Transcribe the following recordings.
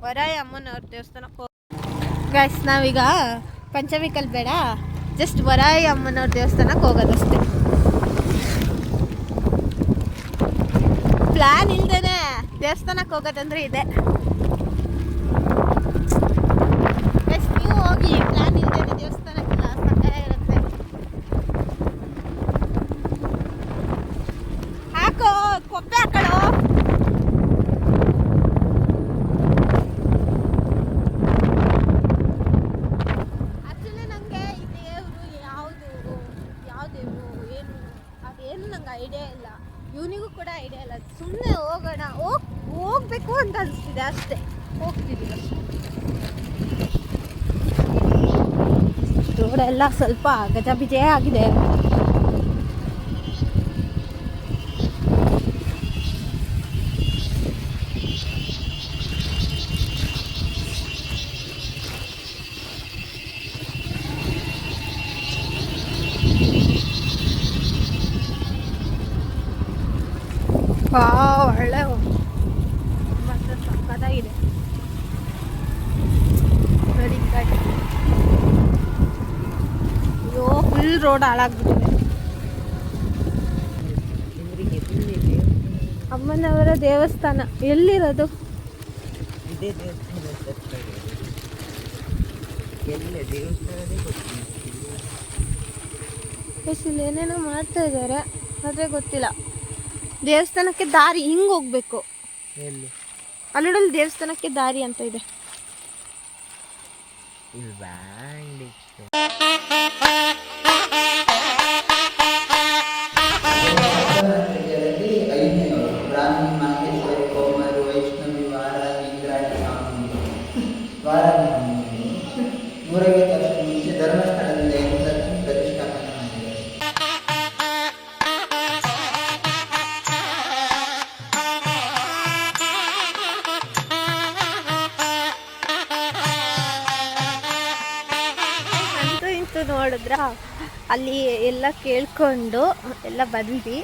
ವರಾಯ ಅಮ್ಮನವ್ರ ದೇವಸ್ಥಾನಕ್ಕೆ ಗೈಸ್. ನಾವೀಗ ಪಂಚಮಿಕಲ್ ಬೇಡ, ಜಸ್ಟ್ ವರಾಯ ಅಮ್ಮನವ್ರ ದೇವಸ್ಥಾನಕ್ಕೆ ಹೋಗೋದಷ್ಟೇ. ಪ್ಲಾನ್ ಇಲ್ದೇನೆ ದೇವಸ್ಥಾನಕ್ಕೆ ಹೋಗೋದಂದ್ರೆ ಇದೆ. ಗೈಸ್ ನೀವು ಹೋಗಿ, ಪ್ಲಾನ್ ಇಲ್ದೇನೆ ದೇವಸ್ಥಾನಕ್ಕೆಲ್ಲ ಸಹಾಯ ಇರುತ್ತೆ. ಹಾಕೋ ಕೊಪ್ಪೆ ಹಾಕಳು. ಐಡಿಯಾ ಇಲ್ಲ, ಇವನಿಗೂ ಕೂಡ ಐಡಿಯಾ ಇಲ್ಲ. ಸುಮ್ಮನೆ ಹೋಗೋಣ, ಹೋಗ್ಬೇಕು ಅಂತ ಅನಿಸ್ತಿದೆ ಅಷ್ಟೇ, ಹೋಗ್ತಿದ್ದೀವಿ ಅಷ್ಟೇ. ರೋಡೆಲ್ಲ ಸ್ವಲ್ಪ ಗಜಬಿಜೆ ಆಗಿದೆ. ಒಳ್ಳೆ ಮತ್ತೆ ಸಕ್ಕತ್ತಾಗಿದೆ. ಅಯ್ಯೋ ಫುಲ್ ರೋಡ್ ಹಾಳಾಗ್ಬಿಟ್ಟಿದೆ. ಅಮ್ಮನವರ ದೇವಸ್ಥಾನ ಎಲ್ಲಿರೋದು? ಇಲ್ಲಿ ಏನೇನೋ ಮಾಡ್ತಾ ಇದ್ದಾರೆ ಆದರೆ ಗೊತ್ತಿಲ್ಲ. ದೇವಸ್ಥಾನಕ್ಕೆ ದಾರಿ ಹಿಂಗೆ ಹೋಗ್ಬೇಕು. ಅಲ್ಲೊಡಲ್ಲಿ ದೇವಸ್ಥಾನಕ್ಕೆ ದಾರಿ ಅಂತ ಇದೆ. ನೋಡಿದ್ರ ಅಲ್ಲಿ ಎಲ್ಲ ಕೇಳ್ಕೊಂಡು ಎಲ್ಲ ಬಂದ್ವಿ.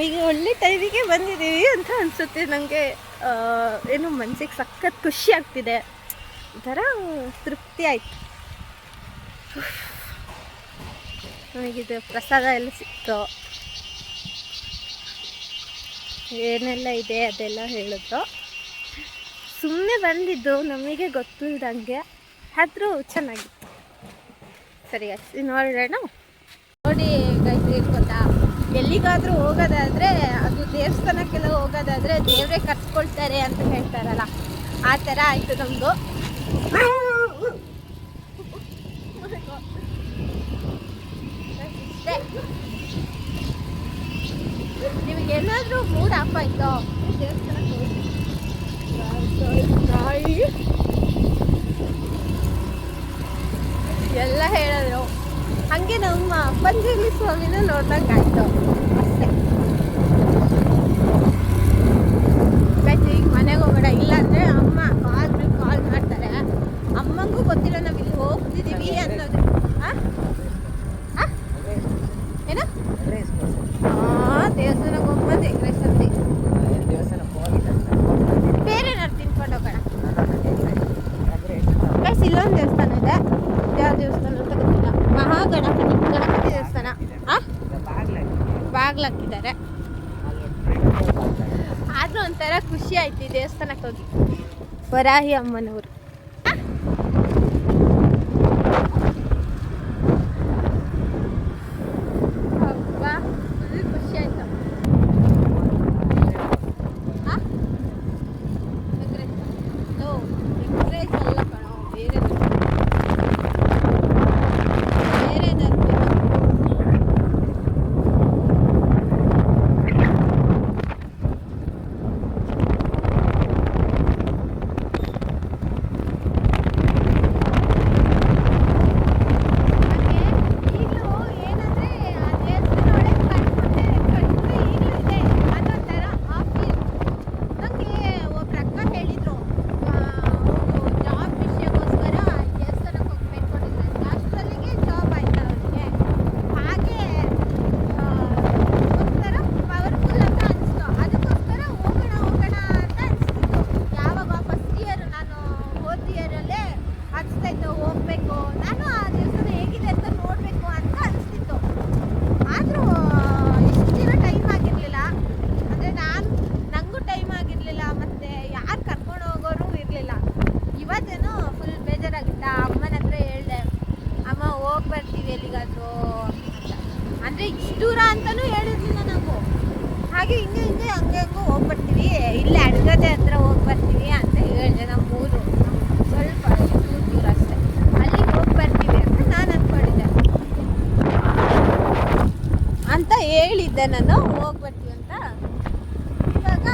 ಈಗ ಒಳ್ಳೆ ಟೈಮಿಗೆ ಬಂದಿದ್ದೀವಿ ಅಂತ ಅನಿಸುತ್ತೆ ನನಗೆ. ಏನು ಮನಸ್ಸಿಗೆ ಸಖತ್ ಖುಷಿ ಆಗ್ತಿದೆ, ಒಂಥರ ತೃಪ್ತಿ ಆಯಿತು. ನನಗಿದು ಪ್ರಸಾದ ಎಲ್ಲ ಸಿಕ್ತು, ಏನೆಲ್ಲ ಇದೆ ಅದೆಲ್ಲ ಹೇಳಿದ್ರು. ಸುಮ್ಮನೆ ಬಂದಿದ್ದು ನಮಗೆ ಗೊತ್ತಿಲ್ದಂಗೆ, ಆದರೂ ಚೆನ್ನಾಗಿತ್ತು. ಸರಿ ಅಷ್ಟೇ ನೋಡೋಣ. ನೋಡಿ ಗೈಸ್, ಗೊತ್ತಾ, ಎಲ್ಲಿಗಾದರೂ ಹೋಗೋದಾದರೆ ಅದು ದೇವಸ್ಥಾನಕ್ಕೆಲ್ಲ ಹೋಗೋದಾದರೆ ದೇವರೇ ಕರ್ಸ್ಕೊಳ್ತಾರೆ ಅಂತ ಹೇಳ್ತಾರಲ್ಲ, ಆ ಥರ ಆಯಿತು ನಮ್ಮದು. ನಿಮಗೇನಾದರೂ ಮೂಡ್ ಆಫ್ ಆಯಿತು ದೇವಸ್ಥಾನಕ್ಕೆ ಹೋಗಿ ಎಲ್ಲ ಹೇಳಿದ್ರು. ಹಾಗೆ ನಮ್ಮ ಪಂಜುರ್ಲಿ ಸ್ವಾಮಿನ ನೋಡ್ದಂಗೆ ಆಯಿತು ಅಷ್ಟೇ. ಈಗ ಮನೆಗೆ ಹೋಗೋಣ, ಇಲ್ಲಾಂದರೆ ಅಮ್ಮ ಕಾಲ್ ಮಾಡ್ತಾರೆ. ಅಮ್ಮಂಗೂ ಗೊತ್ತಿಲ್ಲ ನಾವು ಇಲ್ಲಿ ಹೋಗ್ತಿದ್ದೀವಿ ಅನ್ನೋದು. ಏನ ದೇವಸ್ಥಾನಕ್ಕೆ ಹೋಗ್ಬಂದು ಎಗ್ರೆಸ್ ಅಂತೆ. ಬೇರೆ ಏನಾದ್ರು ತಿನ್ಕೊಂಡು ಹೋಗೋಣ. ಗೈಸ್, ಇಲ್ಲೊಂದು ದೇವಸ್ಥಾನ ಇದೆ, ಯಾವ ದೇವಸ್ಥಾನ ಅಂತ ಗೊತ್ತಿಲ್ಲ. ಗಣಪತಿ ದೇವಸ್ಥಾನ ಬಾಗ್ಲಾಕಿದ್ದಾರೆ. ಆದರೂ ಒಂಥರ ಖುಷಿ ಆಯ್ತು ಈ ದೇವಸ್ಥಾನಕ್ಕೆ ಹೋಗಿ. ವರಾಹಿ ಅಮ್ಮನವರು ಖುಷಿ ಆಯ್ತು. ಅಲ್ಲ ಕಣೋ, ಬೇರೆ ಅಂದರೆ ಇಷ್ಟು ದೂರ ಅಂತಲೂ ಹೇಳಿರ್ಲಿಲ್ಲ ನಾವು. ಹಾಗೆ ಹಿಂಗೆ ಹಂಗೆ ಹೋಗ್ಬರ್ತೀವಿ, ಇಲ್ಲೇ ಅಡ್ಗದೆ ಹತ್ರ ಹೋಗಿ ಬರ್ತೀವಿ ಅಂತ ಹೇಳಿದೆ. ನಮ್ಮ ಊರು ಸ್ವಲ್ಪ ದೂರ ಅಷ್ಟೇ, ಅಲ್ಲಿಗೆ ಹೋಗಿ ಬರ್ತೀವಿ ಅಂತ ನಾನು ಅಂದ್ಕೊಂಡಿದ್ದೆ ಅಂತ ಹೇಳಿದ್ದೆ. ನಾನು ಹೋಗಿ ಬರ್ತೀವಿ ಅಂತ. ಇವಾಗ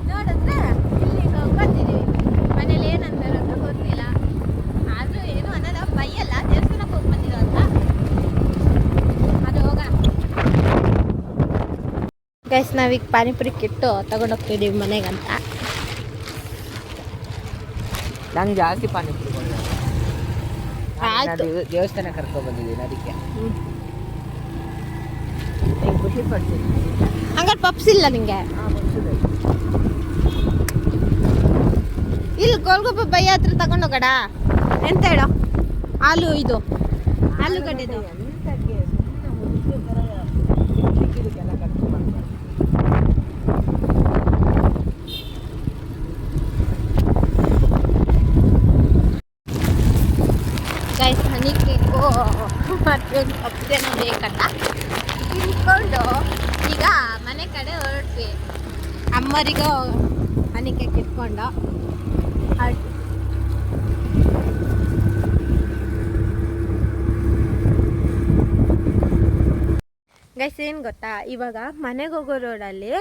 ನೋಡಿದ್ರೆ ಇಲ್ಲಿಗೆ ಹೋಗಿ ಬಂದಿದ್ದೀವಿ. ಮನೇಲಿ ಏನಂತಾರೆ ಅಂತ ಗೊತ್ತಿಲ್ಲ, ಆದರೂ ಏನು ಅನ್ನೋದು ಬೈಯಲ್ಲ. ದೇವಸ್ಥಾನಕ್ಕೆ ಹೋಗಿ ಬಂದಿರೋ ಅಂತ ಅದು ಹೋಗೋಣ. ಗೈಸ್, ನಾವೀಗ ಪಾನಿಪುರಿ ಕಿಟ್ಟು ತಗೊಂಡೋಗ್ತಿದ್ದೀವಿ ಮನೆಗಂತ. ನಂಗೆ ಜಾಸ್ತಿ ಪಾನಿಪುರಿ ದೇವಸ್ಥಾನ ಕರ್ಕೊಂಡು ಬಂದಿದ್ದೀನಿ, ಅದಕ್ಕೆ ಖುಷಿ ಪಡ್ತೀನಿ. ಹಂಗಾರೆ ಪಪ್ಸ್ ಇಲ್ಲ ನಿಂಗೆ? ಇಲ್ಲಿ ಗೋಲ್ಗೊಬ್ಬ ಬೈಯ ಹತ್ರ ತಗೊಂಡೋಗಡ. ಎಂತ ಹೇಳೋ? ಆಲೂಗಡ್ಡೆದು ಗೈಸ್, ಹನಿ ಕೇಕು ಮತ್ತೊಂದು ಪಪ್ಸೇನೋ ಬೇಕಂತ ತಿನ್ಕೊಂಡು ಈಗ ಮನೆ ಕಡೆ ಹೊರಟ್ವಿ. ಅಮ್ಮರಿಗೂ ಹನಿ ಕೇಕ್ ಇಟ್ಕೊಂಡು ಗೈಸ್, ಏನು ಗೊತ್ತಾ, ಇವಾಗ ಮನೆಗೆ ಹೋಗೋ ರೋಡಲ್ಲಿ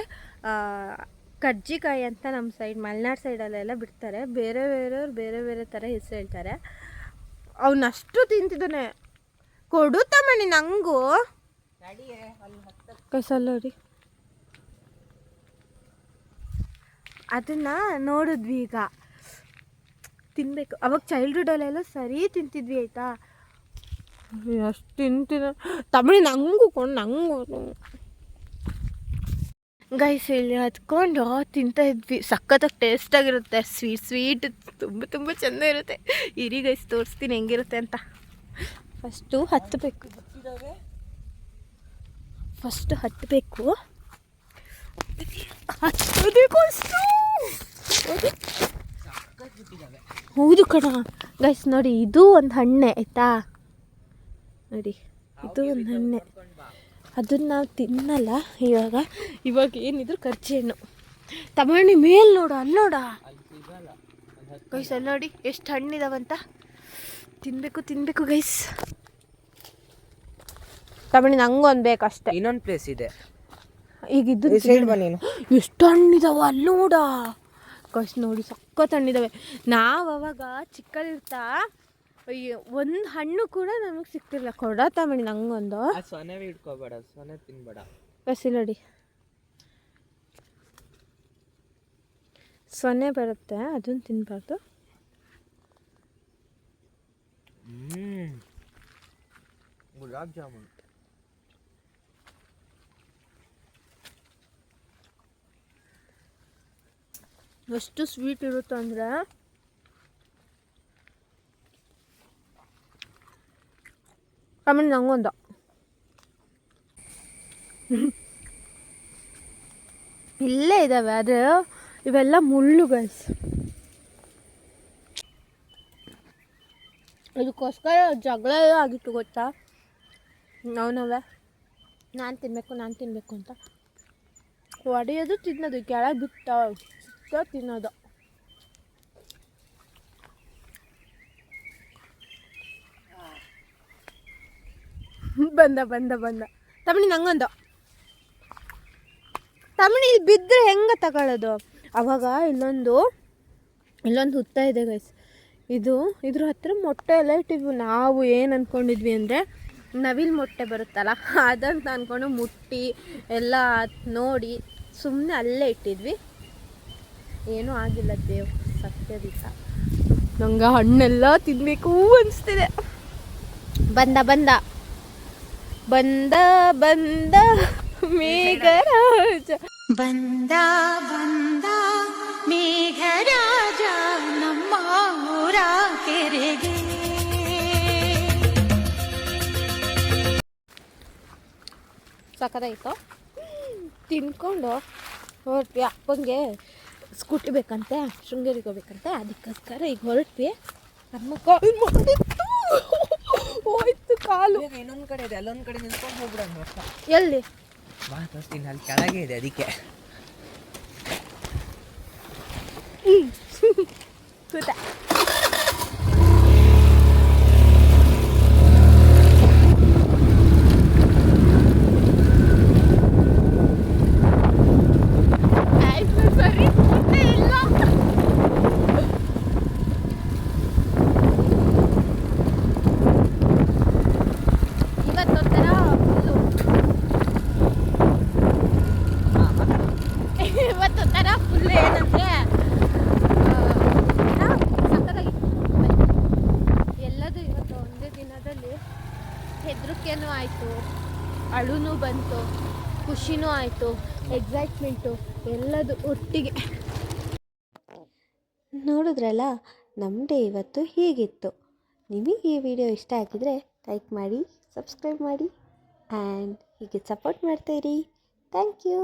ಕರ್ಜಿಕಾಯಿ ಅಂತ ನಮ್ಮ ಸೈಡ್ ಮಲೆನಾಡು ಸೈಡಲ್ಲೆಲ್ಲ ಬಿಡ್ತಾರೆ. ಬೇರೆಯವ್ರು ಬೇರೆ ಥರ ಹೆಸರು ಹೇಳ್ತಾರೆ. ಅವನಷ್ಟು ತಿಂತಿದ್ದಾನೆ. ಕೊಡು ತಮ್ಮಣ್ಣಿ ನಂಗೂ ಕಸಲ್ಲೋರಿ. ಅದನ್ನು ನೋಡಿದ್ವಿ, ಈಗ ತಿನ್ನಬೇಕು. ಅವಾಗ ಚೈಲ್ಡ್ಹುಡ್ಡಲ್ಲೆಲ್ಲ ಸರಿ ತಿಂತಿದ್ವಿ ಆಯಿತಾ. ಅಷ್ಟು ತಿಂತಿದ್ದ ತಮ್ಮಣ್ಣಿ ನಂಗೂ ಗೈಸ್ ಇಲ್ಲಿ ಹತ್ಕೊಂಡು ತಿಂತಾ ಇದ್ವಿ. ಸಖತ್ತಾಗಿ ಟೇಸ್ಟಾಗಿರುತ್ತೆ. ಸ್ವೀಟ್ ತುಂಬ ಚೆಂದ ಇರುತ್ತೆ. ಇರಿ ಗೈಸ್, ತೋರಿಸ್ತೀನಿ ಹೆಂಗಿರುತ್ತೆ ಅಂತ. ಫಸ್ಟು ಹತ್ತಬೇಕು ಅಷ್ಟು. ಹೌದು ಕಣ ಗೈಸ್, ನೋಡಿ ಇದು ಒಂದು ಹಣ್ಣೆ ಆಯಿತಾ. ನೋಡಿ ಇದು ಒಂದು ಹಣ್ಣೆ, ಅದನ್ನು ನಾವು ತಿನ್ನಲ್ಲ. ಇವಾಗ ಏನಿದ್ರು ಕರ್ಜಿ ಹಣ್ಣು. ತಮಣ್ಣಿ ಮೇಲೆ ನೋಡು, ಅಲ್ಲಿ ನೋಡ ಗೈಸ್, ಅಲ್ಲಿ ನೋಡಿ ಎಷ್ಟು ಹಣ್ಣಿದಾವಂತ. ತಿನ್ನಬೇಕು ಗೈಸ್. ತಮಣ್ಣಿ ನಂಗೊಂದು ಬೇಕಷ್ಟೇ. ಇನ್ನೊಂದು ಪ್ಲೇಸ್ ಇದೆ, ಈಗ ಇದು ಎಷ್ಟು ಹಣ್ಣಿದಾವ ಅಲ್ಲಿ ನೋಡ ಗೈಸ್. ನೋಡಿ ಸಖತ್ ಹಣ್ಣಿದಾವೆ. ನಾವು ಅವಾಗ ಚಿಕ್ಕದಿರ್ತಾ ಒಂದು ಹಣ್ಣು ಕೂಡ ನಮಗೆ ಸಿಗ್ತಿಲ್ಲ. ಕೊಡ ತಮಣ್ಣಿ ನಂಗೊಂದು. ಸೊನೆ ಇಟ್ಕೋಬೇಡ, ಸೊನೆ ತಿನ್ಬೇಡ. ಕಸಿ ನೋಡಿ, ಸೊನ್ನೆ ಬರುತ್ತೆ, ಅದನ್ನು ತಿನ್ನಬಾರ್ದು. ಗುಲಾಬ್ ಜಾಮೂನ್ ಎಷ್ಟು ಸ್ವೀಟ್ ಇರುತ್ತೆ ಅಂದರೆ ಆಮೇಲೆ ನಂಗೊಂದು. ಇಲ್ಲೇ ಇದ್ದಾವೆ, ಆದರೆ ಇವೆಲ್ಲ ಮುಳ್ಳು ಗೈಸ್. ಇದಕ್ಕೋಸ್ಕರ ಜಗಳ ಆಗಿತ್ತು ಗೊತ್ತಾ. ನಾವೇ ನಾನು ತಿನ್ನಬೇಕು ಅಂತ ಹೊಡೆಯೋದು, ತಿನ್ನೋದು, ಕೆಳಗೆ ಬಿಟ್ಟು ಸಿಕ್ಕ ತಿನ್ನೋದು. ಬಂದ ತಮ್ಮಣ್ಣಿ ನಂಗೊಂದು. ತಮ್ಮಣ್ಣಿ ಇಲ್ಲಿ ಬಿದ್ದರೆ ಹೆಂಗೆ ತಗೊಳ್ಳೋದು? ಅವಾಗ ಇಲ್ಲೊಂದು ಹುತ್ತ ಇದೆ ಗೈಸ್. ಇದ್ರ ಹತ್ರ ಮೊಟ್ಟೆ ಎಲ್ಲ ಇಟ್ಟಿದ್ವಿ. ನಾವು ಏನು ಅಂದ್ಕೊಂಡಿದ್ವಿ ಅಂದರೆ ನವಿಲು ಮೊಟ್ಟೆ ಬರುತ್ತಲ್ಲ ಅದಂತ ಅಂದ್ಕೊಂಡು ಮುಟ್ಟಿ ಎಲ್ಲ ನೋಡಿ ಸುಮ್ಮನೆ ಅಲ್ಲೇ ಇಟ್ಟಿದ್ವಿ. ಏನೂ ಆಗಿಲ್ಲ, ದೇವ್ ಸತ್ಯದಿಲ್ಲ. ನಂಗೆ ಹಣ್ಣೆಲ್ಲ ತಿನ್ನಬೇಕು ಅನಿಸ್ತಿದೆ. ಬಂದ ಮೇಘರಾಜ ಬಂದ ಮೇಘರಾಜ ನಮ್ಮ ಊರ ಕೆರೆಗೆ. ಸಖತ್ತಾಯಿತು. ತಿನ್ಕೊಂಡು ಹೊರಟ್ವಿ. ಅಪ್ಪಂಗೆ ಸ್ಕೂಟಿ ಬೇಕಂತೆ, ಶೃಂಗೇರಿಗೆ ಹೋಗ್ಬೇಕಂತೆ, ಅದಕ್ಕೋಸ್ಕರ ಈಗ ಹೊರಟ್ವಿ. ಅಮ್ಮ ಕಾಲ್ ಮಾಡಿತ್ತು, ಹೋಯ್ತು ಕಾಲು ಇನ್ನೊಂದು ಕಡೆ ಇದೆ, ಅಲ್ಲೊಂದು ಕಡೆ ನಿಲ್ಕೊಂಡು ಹೋಗ್ಬಿಡೋಣ. ಎಲ್ಲಿ ಬಾ ತೋರಿಸ್ತೀನಿ, ಅಲ್ಲಿ ಕೆಳಗೆ ಇದೆ ಅದಕ್ಕೆ. ಕೂತ ಸರಿ ಕೂತೆ ಇಲ್ಲ. ಇವತ್ತೊಂಥರ ಫುಲ್ಲು ಏನಂದರೆ ಸಕ್ಕತ್ತಾಗಿತ್ತು. ಎಲ್ಲದು ಇವತ್ತು ಒಂದೇ ದಿನದಲ್ಲಿ ಹೆದರಿಕೆನೂ ಆಯಿತು, ಅಳುನೂ ಬಂತು, ಖುಷಿನೂ ಆಯಿತು, ಎಕ್ಸೈಟ್ಮೆಂಟು ಎಲ್ಲದು ಒಟ್ಟಿಗೆ. ನೋಡಿದ್ರಲ್ಲ, ನಮ್ಮ ಡೇ ಇವತ್ತು ಹೀಗಿತ್ತು. ನಿಮಗೆ ಈ ವಿಡಿಯೋ ಇಷ್ಟ ಆಗಿದ್ರೆ ಲೈಕ್ ಮಾಡಿ, ಸಬ್ಸ್ಕ್ರೈಬ್ ಮಾಡಿ ಆ್ಯಂಡ್ ಹೀಗೆ ಸಪೋರ್ಟ್ ಮಾಡ್ತಾಯಿರಿ. Thank you.